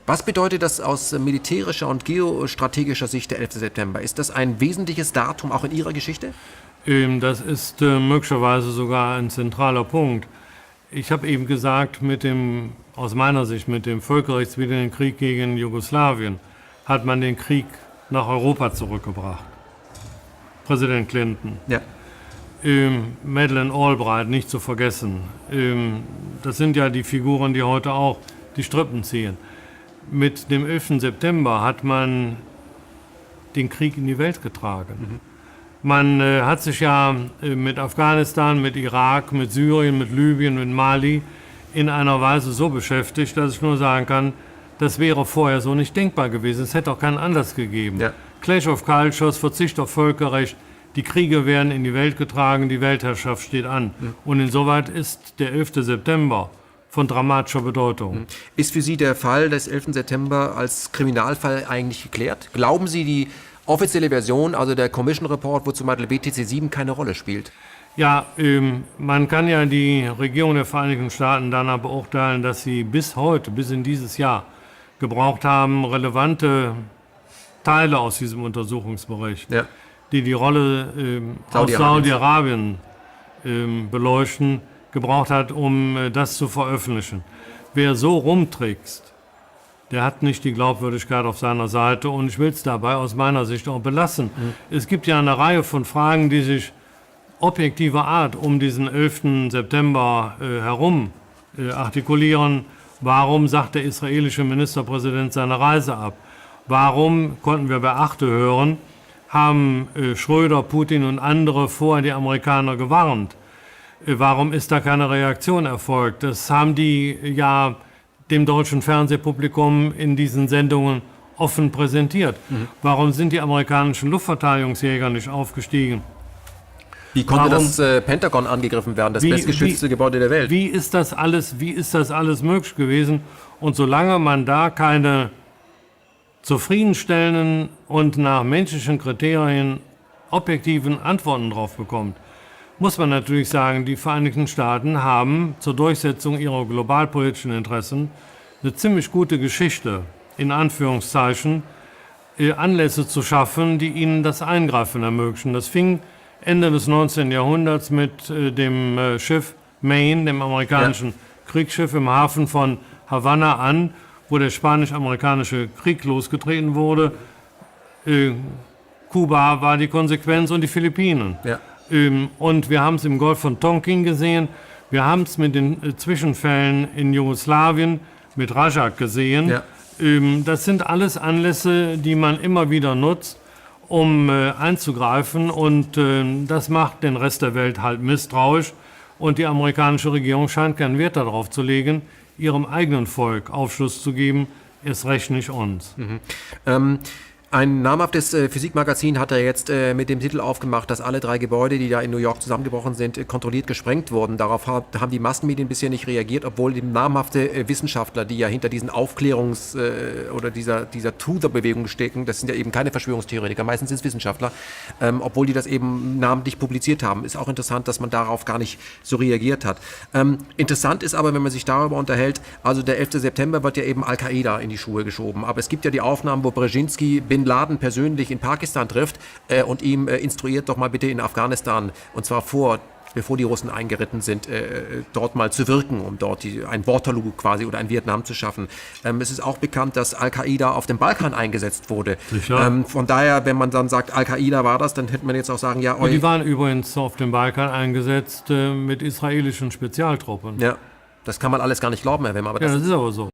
Was bedeutet das aus militärischer und geostrategischer Sicht der 11. September? Ist das ein wesentliches Datum auch in Ihrer Geschichte? Das ist möglicherweise sogar ein zentraler Punkt. Ich habe eben gesagt, aus meiner Sicht mit dem völkerrechtswidrigen Krieg gegen Jugoslawien hat man den Krieg nach Europa zurückgebracht. Präsident Clinton. Ja. Madeleine Albright nicht zu vergessen. Das sind ja die Figuren, die heute auch die Strippen ziehen. Mit dem 11. September hat man den Krieg in die Welt getragen. Man hat sich ja mit Afghanistan, mit Irak, mit Syrien, mit Libyen, mit Mali in einer Weise so beschäftigt, dass ich nur sagen kann, das wäre vorher so nicht denkbar gewesen. Es hätte auch keinen Anlass gegeben. Ja. Clash of Cultures, Verzicht auf Völkerrecht, die Kriege werden in die Welt getragen, die Weltherrschaft steht an. Und insoweit ist der 11. September von dramatischer Bedeutung. Ist für Sie der Fall des 11. September als Kriminalfall eigentlich geklärt? Glauben Sie, die offizielle Version, also der Commission Report, wo zum Beispiel BTC 7 keine Rolle spielt? Ja, man kann ja die Regierung der Vereinigten Staaten danach beurteilen, dass sie bis heute, bis in dieses Jahr, gebraucht haben, relevante Teile aus diesem Untersuchungsbericht, Ja. die die Rolle aus Saudi-Arabien beleuchten, gebraucht hat, um das zu veröffentlichen. Wer so rumtrickst, der hat nicht die Glaubwürdigkeit auf seiner Seite und ich will es dabei aus meiner Sicht auch belassen. Es gibt ja eine Reihe von Fragen, die sich objektiver Art um diesen 11. September herum artikulieren. Warum sagt der israelische Ministerpräsident seine Reise ab? Warum, konnten wir bei Achte hören, haben Schröder, Putin und andere vorher die Amerikaner gewarnt? Warum ist da keine Reaktion erfolgt? Das haben die ja dem deutschen Fernsehpublikum in diesen Sendungen offen präsentiert. Warum sind die amerikanischen Luftverteidigungsjäger nicht aufgestiegen? Wie konnte das Pentagon angegriffen werden, das bestgeschützte Gebäude der Welt? Wie ist das alles möglich gewesen? Und solange man da keine zufriedenstellenden und nach menschlichen Kriterien objektiven Antworten drauf bekommt, muss man natürlich sagen, die Vereinigten Staaten haben zur Durchsetzung ihrer globalpolitischen Interessen eine ziemlich gute Geschichte, in Anführungszeichen, Anlässe zu schaffen, die ihnen das Eingreifen ermöglichen. Das fing Ende des 19. Jahrhunderts mit dem Schiff Maine, dem amerikanischen Kriegsschiff im Hafen von Havanna an, wo der spanisch-amerikanische Krieg losgetreten wurde. Kuba war die Konsequenz und die Philippinen. Ja. Und wir haben es im Golf von Tonkin gesehen, wir haben es mit den Zwischenfällen in Jugoslawien mit Rajak gesehen. Ja. Das sind alles Anlässe, die man immer wieder nutzt, um einzugreifen und das macht den Rest der Welt halt misstrauisch und die amerikanische Regierung scheint keinen Wert darauf zu legen, ihrem eigenen Volk Aufschluss zu geben, erst recht nicht uns. Ein namhaftes Physikmagazin hat jetzt mit dem Titel aufgemacht, dass alle 3 Gebäude, die da in New York zusammengebrochen sind, kontrolliert gesprengt wurden. Darauf haben die Massenmedien bisher nicht reagiert, obwohl die namhafte Wissenschaftler, die ja hinter diesen Aufklärungs- oder dieser Truther-Bewegung stecken, das sind ja eben keine Verschwörungstheoretiker, meistens sind es Wissenschaftler, obwohl die das eben namentlich publiziert haben. Ist auch interessant, dass man darauf gar nicht so reagiert hat. Interessant ist aber, wenn man sich darüber unterhält, also der 11. September wird ja eben Al-Qaida in die Schuhe geschoben, aber es gibt ja die Aufnahmen, wo Brzezinski Bin Laden persönlich in Pakistan trifft und ihm instruiert, doch mal bitte in Afghanistan, und zwar bevor die Russen eingeritten sind, dort mal zu wirken, um dort ein Waterloo quasi oder ein Vietnam zu schaffen. Es ist auch bekannt, dass Al-Qaida auf dem Balkan eingesetzt wurde. Von daher, wenn man dann sagt, Al-Qaida war das, dann hätte man jetzt auch sagen, ja... Die waren übrigens auf dem Balkan eingesetzt mit israelischen Spezialtruppen. Ja, das kann man alles gar nicht glauben, Herr Wemmer. Aber das ist aber so.